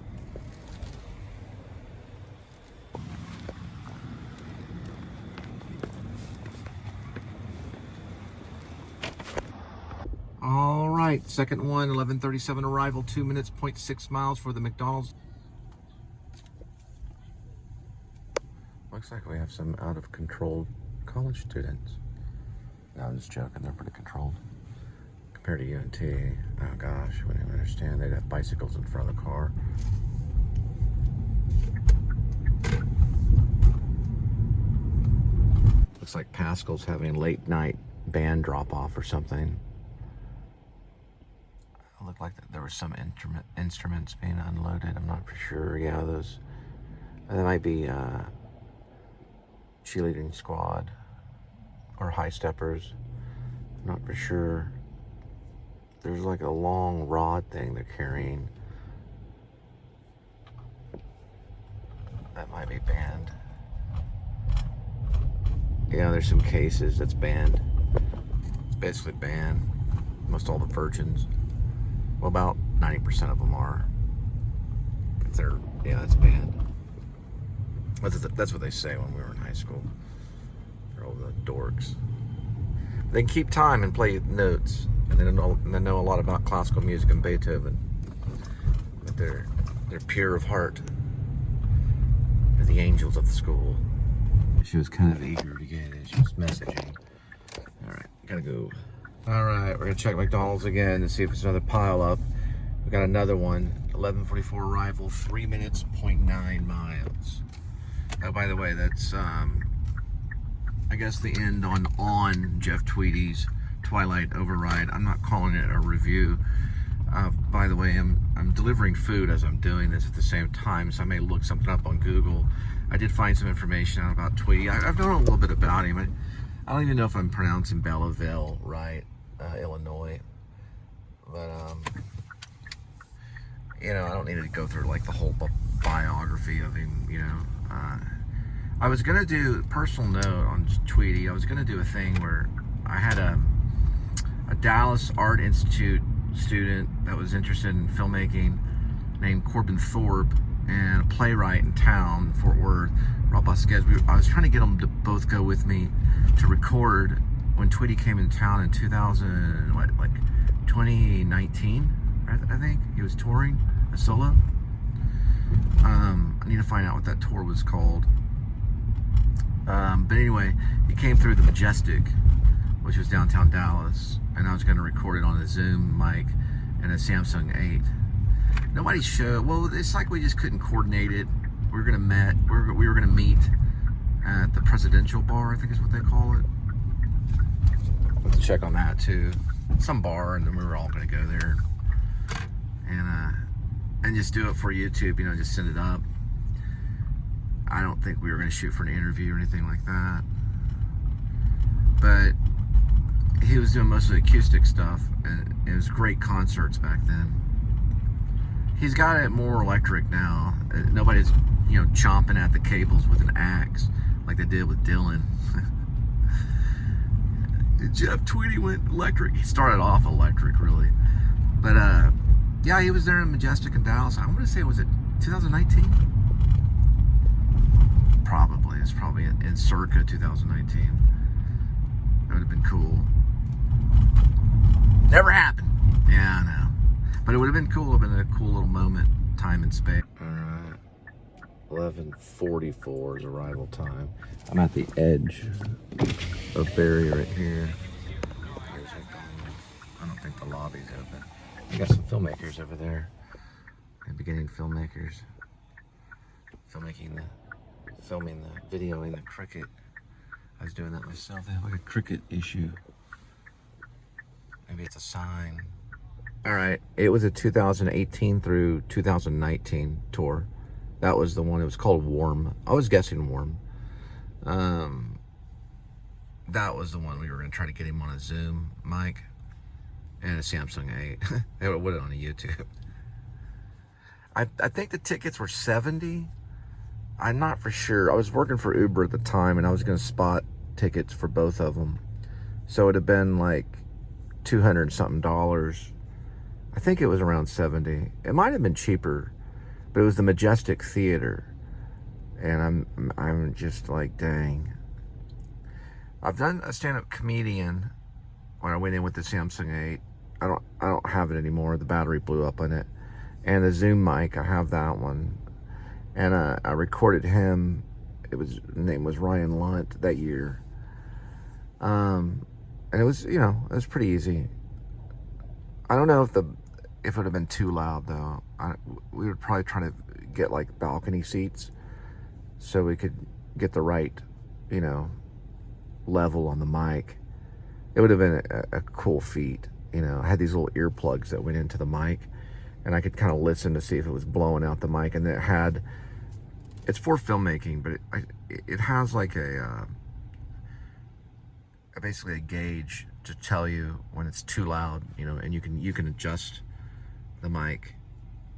All right, second one, 11:37 arrival, 2 minutes, 0.6 miles for the McDonald's. Looks like we have some out of control college students. No, I'm just joking. They're pretty controlled. Compared to UNT, oh gosh, I wouldn't even understand. They'd have bicycles in front of the car. Looks like Pascal's having late night band drop off or something. It looked like there were some instruments being unloaded. I'm not for sure. Yeah, those. That might be cheerleading squad. Or high steppers, not for sure. There's like a long rod thing they're carrying. That might be banned. Yeah, there's some cases that's banned. It's basically banned. Most all the virgins. Well, about 90% of them are. Yeah, it's banned. That's what they say when we were in high school. All the dorks. They can keep time and play notes, and they know a lot about classical music and Beethoven. But they're pure of heart. They're the angels of the school. She was kind of eager to get it. She was messaging. All right, gotta go. All right, we're gonna check McDonald's again to see if it's another pile up. We got another one. 11:44 arrival. 3 minutes, 0.9 miles. Oh, by the way, that's I guess the end on Jeff Tweedy's Twilight Override. I'm not calling it a review. By the way, I'm delivering food as I'm doing this at the same time, so I may look something up on Google. I did find some information out about Tweedy. I've known a little bit about him. I don't even know if I'm pronouncing Belleville right, Illinois. But, you know, I don't need to go through like the whole biography of him, you know. I was gonna do, personal note on Tweedy, I was gonna do a thing where I had a Dallas Art Institute student that was interested in filmmaking named Corbin Thorpe, and a playwright in town, Fort Worth, Rob Vasquez. I was trying to get them to both go with me to record when Tweedy came in town in 2019, I think. He was touring a solo. I need to find out what that tour was called. But anyway, he came through the Majestic, which was downtown Dallas, and I was going to record it on a Zoom mic and a Samsung 8. Nobody showed. Well, it's like we just couldn't coordinate it. We were going to meet at the Presidential Bar, I think is what they call it. Let's check on that too. Some bar, and then we were all going to go there and just do it for YouTube. You know, just send it up. I don't think we were going to shoot for an interview or anything like that. But he was doing most of the acoustic stuff, and it was great concerts back then. He's got it more electric now. Nobody's, you know, chomping at the cables with an axe like they did with Dylan. Jeff Tweedy went electric. He started off electric, really. But, yeah, he was there in Majestic in Dallas. I want to say, was it 2019? in circa 2019. That would have been cool. Never happened. Yeah, I know. But it would have been cool. It would have been a cool little moment, time and space. All right. 11:44 is arrival time. I'm at the edge of Barry right here. Here's McDonald's. I don't think the lobby's open. We got some filmmakers over there. Beginning filmmakers. Filming the videoing the cricket. I was doing that myself. They have like a cricket issue. Maybe it's a sign. All right. It was a 2018 through 2019 tour. That was the one. It was called Warm. I was guessing Warm. That was the one we were going to try to get him on a Zoom mic and a Samsung 8. They would have put it on a YouTube. I think the tickets were $70. I'm not for sure. I was working for Uber at the time, and I was going to spot tickets for both of them. So it would have been like $200 and something. I think it was around 70. It might have been cheaper, but it was the Majestic Theater, and I'm just like, dang. I've done a stand-up comedian when I went in with the Samsung 8. I don't have it anymore. The battery blew up on it. And the Zoom mic, I have that one. And I recorded him. His name was Ryan Lunt that year. And it was, it was pretty easy. I don't know if it would have been too loud though. We would probably try to get like balcony seats so we could get the right, level on the mic. It would have been a cool feat. I had these little earplugs that went into the mic, and I could kind of listen to see if it was blowing out the mic. And it's for filmmaking, but it has like basically a gauge to tell you when it's too loud, and you can adjust the mic.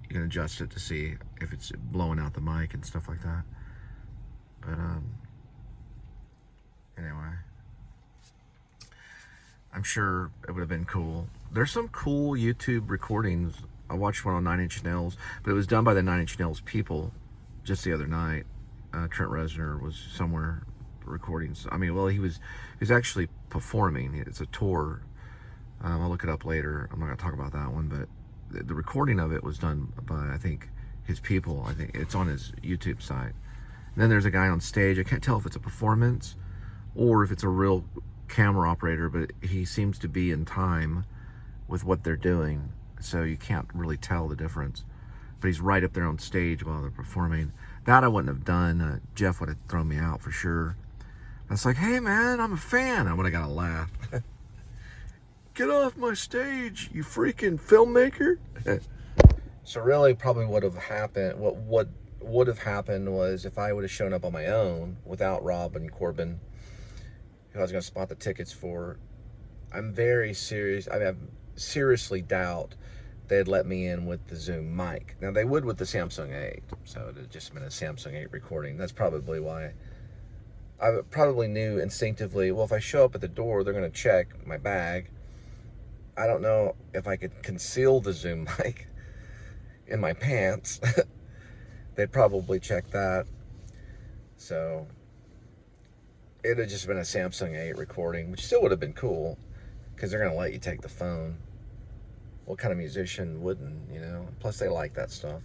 You can adjust it to see if it's blowing out the mic and stuff like that. But anyway, I'm sure it would have been cool. There's some cool YouTube recordings. I watched one on 9 Inch Nails, but it was done by the 9 Inch Nails people just the other night. Trent Reznor was somewhere recording. He was actually performing. It's a tour. I'll look it up later. I'm not going to talk about that one, but the recording of it was done by, I think, his people. I think it's on his YouTube site. And then there's a guy on stage. I can't tell if it's a performance or if it's a real camera operator, but he seems to be in time with what they're doing, so you can't really tell the difference. But he's right up there on stage while they're performing. That I wouldn't have done. Jeff would have thrown me out for sure. I was like, hey man, I'm a fan. I would have got a laugh. Get off my stage, you freaking filmmaker. So really probably what would have happened was if I would have shown up on my own without Rob and Corbin, who I was going to spot the tickets for. I'm very serious. I seriously doubt they'd let me in with the Zoom mic. Now they would with the Samsung 8, so it had just been a Samsung 8 recording. That's probably why. I probably knew instinctively, well, if I show up at the door, they're going to check my bag. I don't know if I could conceal the Zoom mic in my pants. They'd probably check that. So it had just been a Samsung 8 recording, which still would have been cool because they're going to let you take the phone. What kind of musician wouldn't, Plus, they like that stuff.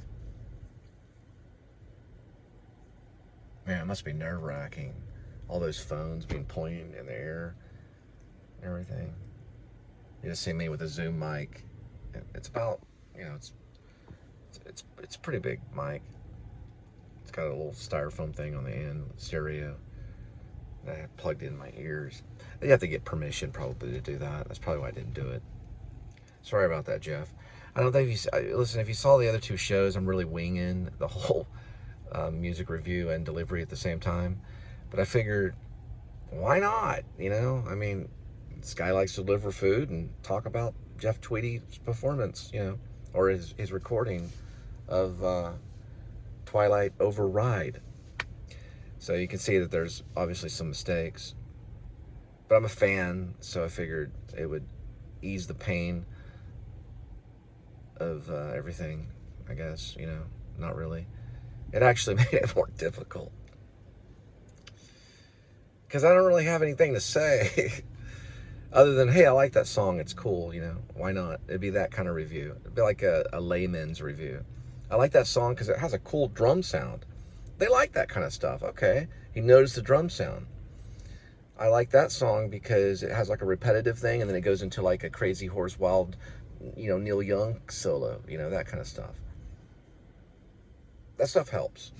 Man, it must be nerve-wracking. All those phones being pointed in the air and everything. You just see me with a Zoom mic. It's about, it's a pretty big mic. It's got a little styrofoam thing on the end, stereo, that I had plugged in my ears. You have to get permission probably to do that. That's probably why I didn't do it. Sorry about that, Jeff. I don't think if you saw the other two shows, I'm really winging the whole music review and delivery at the same time. But I figured, why not? This guy likes to deliver food and talk about Jeff Tweedy's performance, or his recording of Twilight Override. So you can see that there's obviously some mistakes. But I'm a fan, so I figured it would ease the pain of everything, I guess, Not really. It actually made it more difficult. because I don't really have anything to say other than, hey, I like that song, it's cool, you know, why not? It'd be that kind of review. It'd be like a layman's review. I like that song because it has a cool drum sound. They like that kind of stuff. Okay, he noticed the drum sound. I like that song because it has like a repetitive thing, and then it goes into like a Crazy Horse Wild, you know, Neil Young solo, you know, that kind of stuff. That stuff helps.